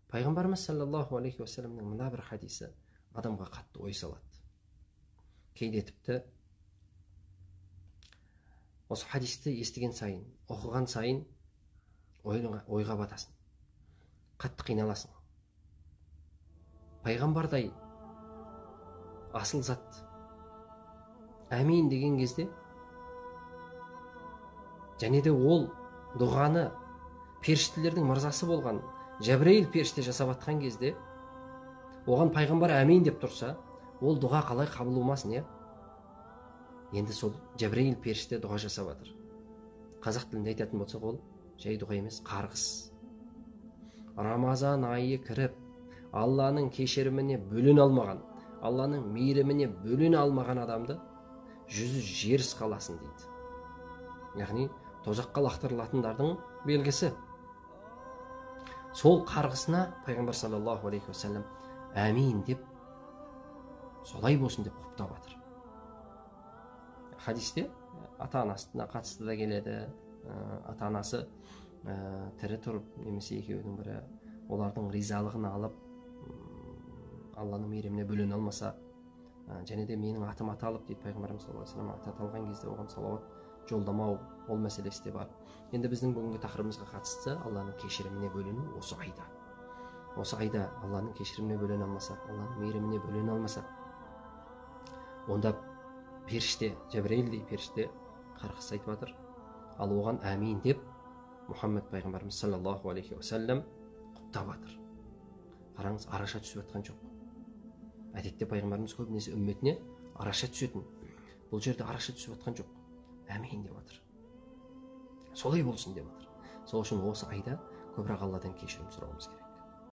Пайғамбарымыз саллаллаху алейхи уассаламның мына бір хадисі адамға қатты ой салады. Кейде тіпті осы хадисті естіген сайын, оқыған сайын ойға батасың, қатты қиналасың. Пайғамбардай асыл зат әмин деген кезде, және де ол дұғаны періштелердің мырзасы болған Жәбірейіл періште жасап атқан кезде, оған пайғамбар әмин деп тұрса, ол дұға қалай қабыл болмасын, е? Енді сол Жәбірейіл періште дұға жасап атыр. Қазақ тілінде айтатын болсақ, ол жай дұға емес, қарғыс. Рамазан айы кіріп, Алланың кешіріміне бөлін алмаған, Алланың мейіріміне бөлін алмаған адамды жүзі жер қаласын дейді. Яғни тозаққа лақтырылатындардың белгісі. Сол қарғысына пайғамбар саллаллаху алейхи уассалам әмин деп, солай болсын деп құптап жатыр. Хадисте ата-анасына қатысты да келеді. Ата-анасы тірі тұрып, немесе екеуінің бірі олардың ризалығын алып, Алланың мейіріміне бөлене алмаса, және де менің атым аталып дейді пайғамбарымыз саллаллаху алейхи вассалам, аты аталған кезде оған салауат жолдамау, ол мәселесі де бар. Енді біздің бүгінгі тақырыбымызға қатысты Алланың кешіріміне бөлену осы айда. Осы айда Алланың кешіріміне бөлене алмасақ, Алланың мейіріміне бөлене алмасақ, онда періште, Жәбірейілдей періште қарғыс айтып жатыр. Ал оған әмин деп Мұхаммед пайғамбарымыз саллаллаху алейхи уассалам құптап жатыр. Қараңыз, араша түсіп жатқан жоқ. Әдетте пайғамбарымыз көбінесе үмметіне араша түсетін. Бұл жерде араша түсіп жатқан жоқ. Әмин деп жатыр. Солай болсын деп жатыр. Сол үшін осы айда көбірек Алладан кешірім сұрауымыз керек.